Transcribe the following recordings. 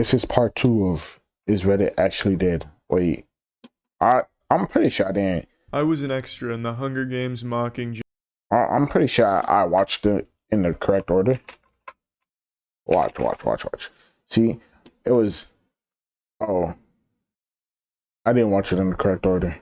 this is part two of Is Reddit Actually Dead? Wait, I'm pretty sure I didn't. I was an extra in the Hunger Games Mockingjay. I'm pretty sure I watched it in the correct order. Watch. See, it was. Oh, I didn't watch it in the correct order.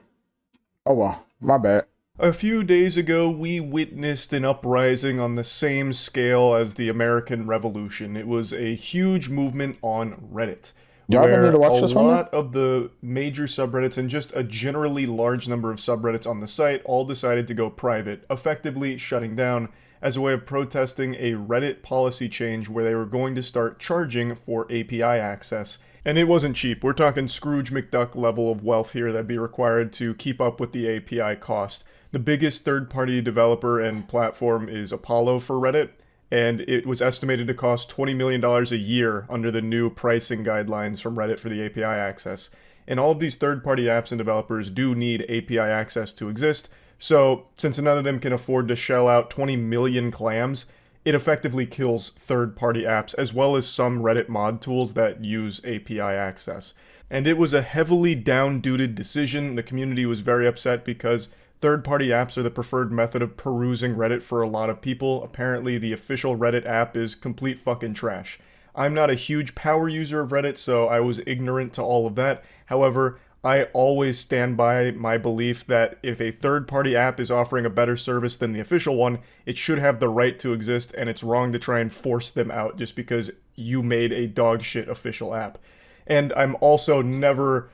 Oh well, my bad. A few days ago, we witnessed an uprising on the same scale as the American Revolution. It was a huge movement on Reddit, Y'all don't need where to a watch this one. lot of the major subreddits and just a generally large number of subreddits on the site all decided to go private, effectively shutting down as a way of protesting a Reddit policy change where they were going to start charging for API access. And it wasn't cheap. We're talking Scrooge McDuck level of wealth here that'd be required to keep up with the API cost. The biggest third-party developer and platform is Apollo for Reddit, and it was estimated to cost $20 million a year under the new pricing guidelines from Reddit for the API access. And all of these third-party apps and developers do need API access to exist, so since none of them can afford to shell out 20 million clams, it effectively kills third-party apps as well as some Reddit mod tools that use API access. And it was a heavily down-duded decision. The community was very upset because third-party apps are the preferred method of perusing Reddit for a lot of people. Apparently, the official Reddit app is complete fucking trash. I'm not a huge power user of Reddit, so I was ignorant to all of that. However, I always stand by my belief that if a third-party app is offering a better service than the official one, it should have the right to exist, and it's wrong to try and force them out just because you made a dog shit official app. And I'm also never,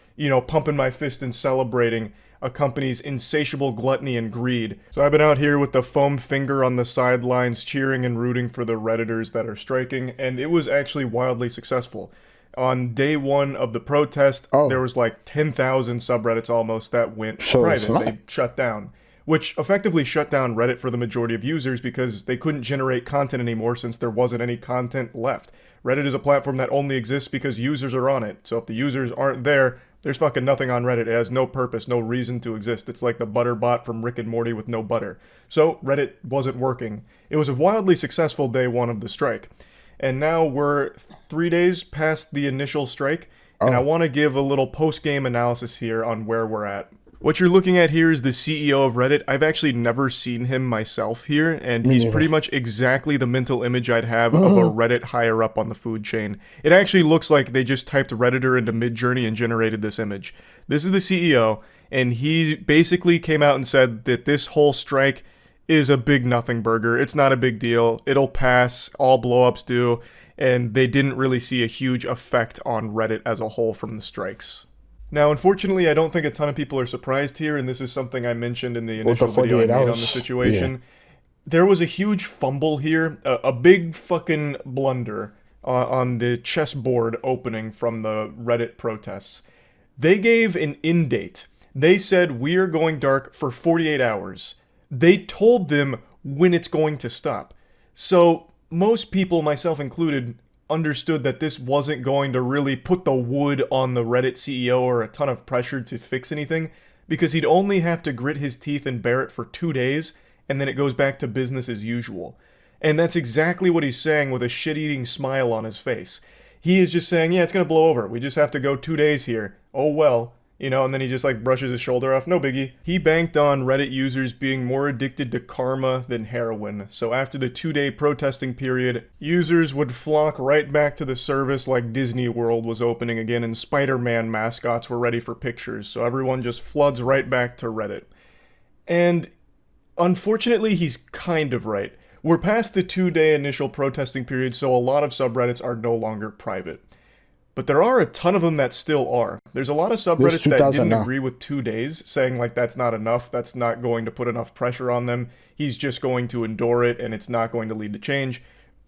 pumping my fist and celebrating a company's insatiable gluttony and greed. So I've been out here with the foam finger on the sidelines cheering and rooting for the Redditors that are striking, and it was actually wildly successful. On day one of the protest, there was like 10,000 subreddits almost that went private. They shut down, which effectively shut down Reddit for the majority of users because they couldn't generate content anymore since there wasn't any content left. Reddit is a platform that only exists because users are on it. So if the users aren't there, there's fucking nothing on Reddit. It has no purpose, no reason to exist. It's like the butter bot from Rick and Morty with no butter. So Reddit wasn't working. It was a wildly successful day one of the strike. And now we're 3 days past the initial strike, and I want to give a little post-game analysis here on where we're at. What you're looking at here is the CEO of Reddit. I've actually never seen him myself here, and he's pretty much exactly the mental image I'd have of a Reddit higher up on the food chain. It actually looks like they just typed Redditor into Midjourney and generated this image. This is the CEO, and he basically came out and said that this whole strike is a big nothing burger. It's not a big deal. It'll pass. All blowups do. And they didn't really see a huge effect on Reddit as a whole from the strikes. Now, unfortunately, I don't think a ton of people are surprised here, and this is something I mentioned in the initial video I made on the situation. Yeah. There was a huge fumble here, a big fucking blunder on the chessboard opening from the Reddit protests. They gave an end date. They said, we are going dark for 48 hours. They told them when it's going to stop. So most people, myself included, understood that this wasn't going to really put the wood on the Reddit CEO or a ton of pressure to fix anything, because he'd only have to grit his teeth and bear it for 2 days, and then it goes back to business as usual. And that's exactly what he's saying with a shit-eating smile on his face. He is just saying, yeah, it's going to blow over. We just have to go 2 days here. Oh well. And then he just brushes his shoulder off. No biggie. He banked on Reddit users being more addicted to karma than heroin. So after the 2-day protesting period, users would flock right back to the service like Disney World was opening again and Spider-Man mascots were ready for pictures. So everyone just floods right back to Reddit. And unfortunately, he's kind of right. We're past the 2-day initial protesting period, so a lot of subreddits are no longer private. But there are a ton of them that still are. There's a lot of subreddits that didn't agree with 2 days, saying that's not enough, that's not going to put enough pressure on them, he's just going to endure it and it's not going to lead to change,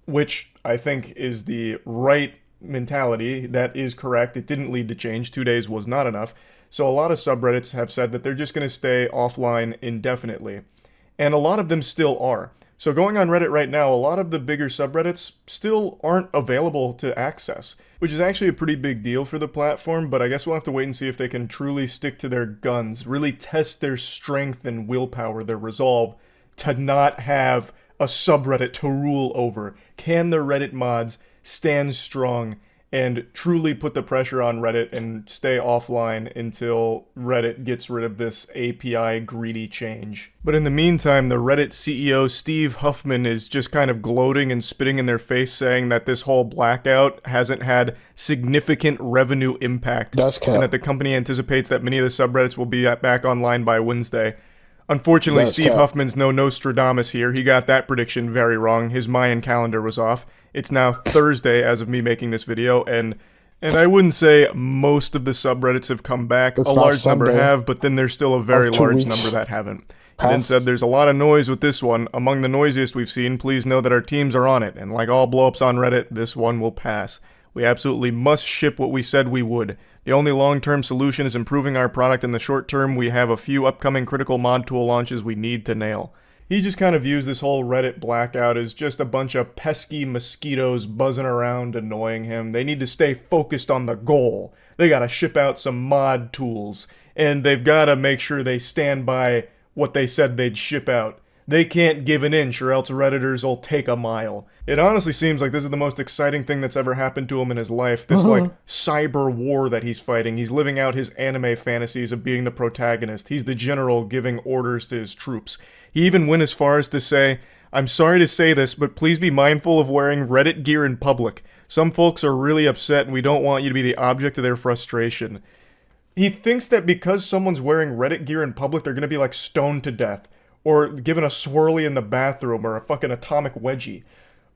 which I think is the right mentality. That is correct. It didn't lead to change. 2 days was not enough. So a lot of subreddits have said that they're just going to stay offline indefinitely. And a lot of them still are. So going on Reddit right now, a lot of the bigger subreddits still aren't available to access, which is actually a pretty big deal for the platform, but I guess we'll have to wait and see if they can truly stick to their guns, really test their strength and willpower, their resolve to not have a subreddit to rule over. Can the Reddit mods stand strong and truly put the pressure on Reddit and stay offline until Reddit gets rid of this API greedy change. But in the meantime, the Reddit CEO Steve Huffman is just kind of gloating and spitting in their face, saying that this whole blackout hasn't had significant revenue impact, and that the company anticipates that many of the subreddits will be back online by Wednesday. Unfortunately, Steve Huffman's no Nostradamus here. He got that prediction very wrong. His Mayan calendar was off. It's now Thursday as of me making this video, and I wouldn't say most of the subreddits have come back. A large number have, but then there's still a very large number that haven't. He then said, there's a lot of noise with this one. Among the noisiest we've seen, please know that our teams are on it, and like all blowups on Reddit, this one will pass. We absolutely must ship what we said we would. The only long-term solution is improving our product. In the short term, we have a few upcoming critical mod tool launches we need to nail. He just kind of views this whole Reddit blackout as just a bunch of pesky mosquitoes buzzing around annoying him. They need to stay focused on the goal. They gotta ship out some mod tools, and they've gotta make sure they stand by what they said they'd ship out. They can't give an inch or else Redditors will take a mile. It honestly seems like this is the most exciting thing that's ever happened to him in his life. This, like, cyber war that he's fighting. He's living out his anime fantasies of being the protagonist. He's the general giving orders to his troops. He even went as far as to say, I'm sorry to say this, but please be mindful of wearing Reddit gear in public. Some folks are really upset and we don't want you to be the object of their frustration. He thinks that because someone's wearing Reddit gear in public, they're gonna be, like, stoned to death. Or given a swirly in the bathroom, or a fucking atomic wedgie.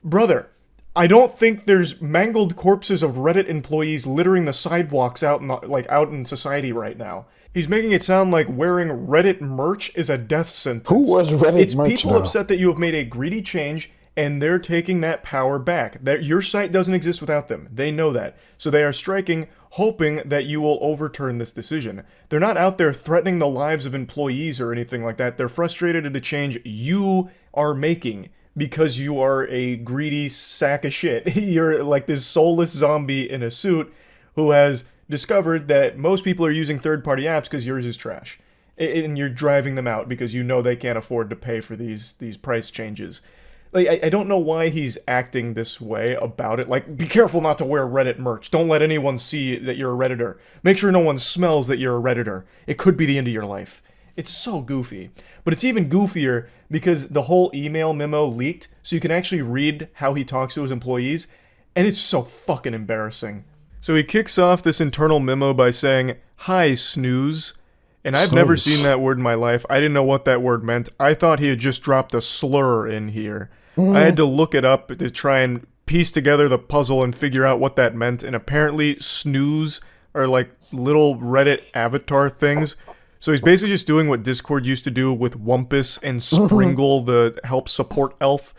Brother, I don't think there's mangled corpses of Reddit employees littering the sidewalks out in society right now. He's making it sound like wearing Reddit merch is a death sentence. Who was Reddit merch? It's people upset that you have made a greedy change, and they're taking that power back. Your site doesn't exist without them. They know that. So they are striking, hoping that you will overturn this decision. They're not out there threatening the lives of employees or anything like that. They're frustrated at the change you are making because you are a greedy sack of shit. You're like this soulless zombie in a suit who has discovered that most people are using third-party apps because yours is trash. And you're driving them out because you know they can't afford to pay for these price changes. Like, I don't know why he's acting this way about it. Like, be careful not to wear Reddit merch. Don't let anyone see that you're a Redditor. Make sure no one smells that you're a Redditor. It could be the end of your life. It's so goofy. But it's even goofier because the whole email memo leaked, so you can actually read how he talks to his employees, and it's so fucking embarrassing. So he kicks off this internal memo by saying, "Hi, snooze." And I've never seen that word in my life. I didn't know what that word meant. I thought he had just dropped a slur in here. I had to look it up to try and piece together the puzzle and figure out what that meant. And apparently snooze are like little Reddit avatar things. So he's basically just doing what Discord used to do with Wumpus and Springle, the help support elf.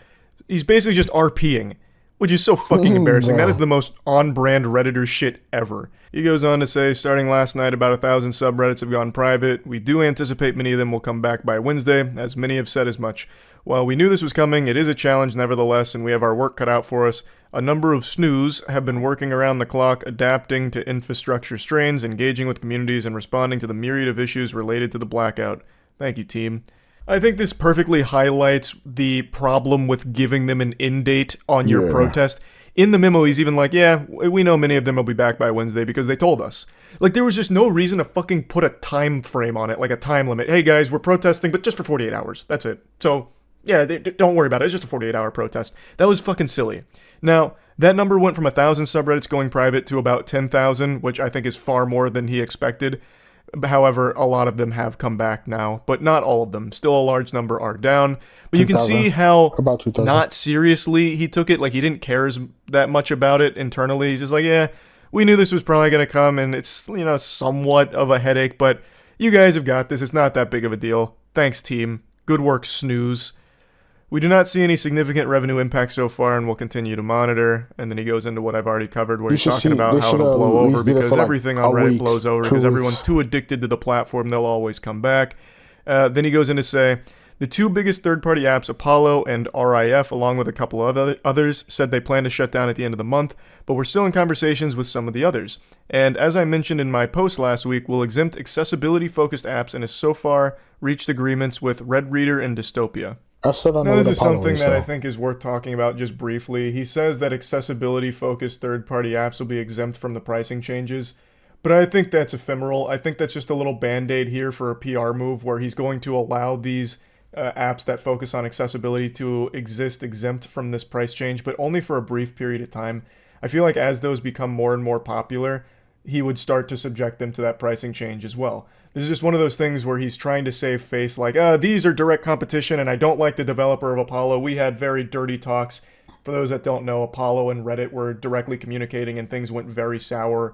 He's basically just RPing, which is so fucking embarrassing. That is the most on-brand Redditor shit ever. He goes on to say, starting last night, about 1,000 subreddits have gone private. We do anticipate many of them will come back by Wednesday, as many have said as much. While we knew this was coming, it is a challenge nevertheless, and we have our work cut out for us. A number of snooze have been working around the clock, adapting to infrastructure strains, engaging with communities, and responding to the myriad of issues related to the blackout. Thank you, team. I think this perfectly highlights the problem with giving them an end date on your protest. In the memo, he's even like, yeah, we know many of them will be back by Wednesday because they told us. Like, there was just no reason to fucking put a time frame on it, like a time limit. Hey, guys, we're protesting, but just for 48 hours. That's it. So, yeah, don't worry about it. It's just a 48-hour protest. That was fucking silly. Now, that number went from 1,000 subreddits going private to about 10,000, which I think is far more than he expected. However, a lot of them have come back now, but not all of them. Still a large number are down. But you can see how not seriously he took it. Like, he didn't care that much about it internally. He's just like, yeah, we knew this was probably going to come, and it's, you know, somewhat of a headache, but you guys have got this. It's not that big of a deal. Thanks, team. Good work, snooze. We do not see any significant revenue impact so far, and we'll continue to monitor. And then he goes into what I've already covered, where he's talking about how it'll blow over, because everything on Reddit blows over, because everyone's too addicted to the platform, they'll always come back. Then he goes in to say, the two biggest third-party apps, Apollo and RIF, along with a couple of others, said they plan to shut down at the end of the month, but we're still in conversations with some of the others. And as I mentioned in my post last week, we'll exempt accessibility-focused apps and has so far reached agreements with Red Reader and Dystopia. I still don't know Now, what this is Apollo something is, that I so. think is worth talking about just briefly. He says that accessibility-focused third-party apps will be exempt from the pricing changes, but I think that's ephemeral. I think that's just a little band-aid here for a PR move where he's going to allow these apps that focus on accessibility to exist exempt from this price change, but only for a brief period of time. I feel like as those become more and more popular, he would start to subject them to that pricing change as well. This is just one of those things where he's trying to save face, like, these are direct competition, and I don't like the developer of Apollo. We had very dirty talks. For those that don't know, Apollo and Reddit were directly communicating, and things went very sour.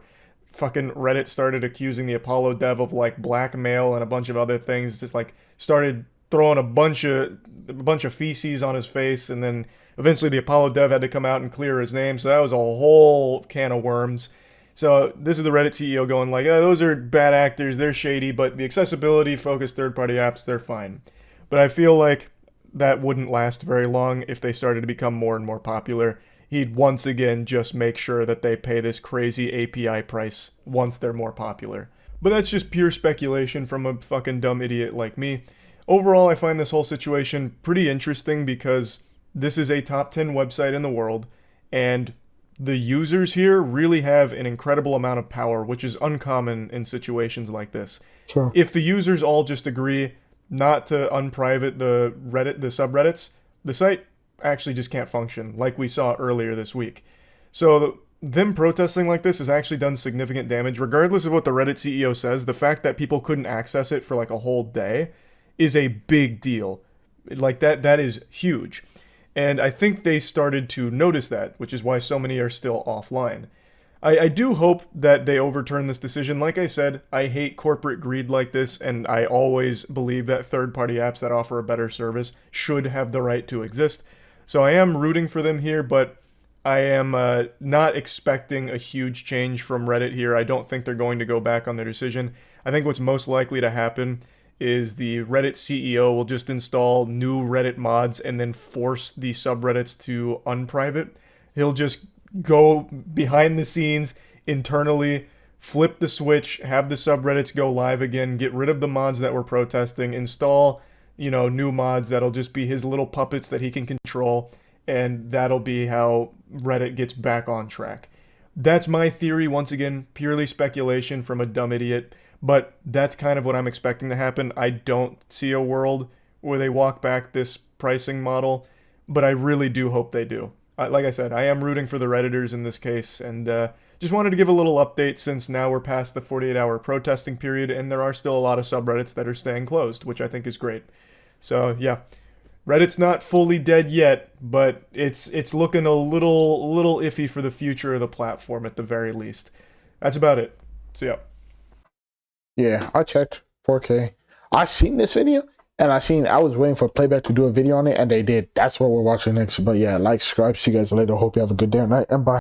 Fucking Reddit started accusing the Apollo dev of like blackmail and a bunch of other things. Just like started throwing a bunch of feces on his face, and then eventually the Apollo dev had to come out and clear his name. So that was a whole can of worms. So this is the Reddit CEO going like, oh, those are bad actors, they're shady, but the accessibility focused third-party apps, they're fine. But I feel like that wouldn't last very long if they started to become more and more popular. He'd once again just make sure that they pay this crazy API price once they're more popular. But that's just pure speculation from a fucking dumb idiot like me. Overall, I find this whole situation pretty interesting because this is a top 10 website in the world, and the users here really have an incredible amount of power, which is uncommon in situations like this. Sure. If the users all just agree not to unprivate the subreddits, the site actually just can't function, like we saw earlier this week. So them protesting like this has actually done significant damage. Regardless of what the Reddit CEO says, the fact that people couldn't access it for like a whole day is a big deal. Like that is huge. And I think they started to notice that, which is why so many are still offline. I do hope that they overturn this decision. Like I said, I hate corporate greed like this, and I always believe that third-party apps that offer a better service should have the right to exist. So I am rooting for them here, but I am not expecting a huge change from Reddit here. I don't think they're going to go back on their decision. I think what's most likely to happen is the Reddit CEO will just install new Reddit mods and then force the subreddits to unprivate. He'll just go behind the scenes internally, flip the switch, have the subreddits go live again, get rid of the mods that were protesting, install, new mods that'll just be his little puppets that he can control, and that'll be how Reddit gets back on track. That's my theory, once again, purely speculation from a dumb idiot. But that's kind of what I'm expecting to happen. I don't see a world where they walk back this pricing model, but I really do hope they do. Like I said, I am rooting for the Redditors in this case, and just wanted to give a little update since now we're past the 48-hour protesting period, and there are still a lot of subreddits that are staying closed, which I think is great. So yeah, Reddit's not fully dead yet, but it's looking a little iffy for the future of the platform at the very least. That's about it. So yeah. Yeah, I checked 4K. I seen this video, and I was waiting for Playback to do a video on it, and they did. That's what we're watching next. But yeah, like, subscribe. See you guys later. Hope you have a good day or night, and bye.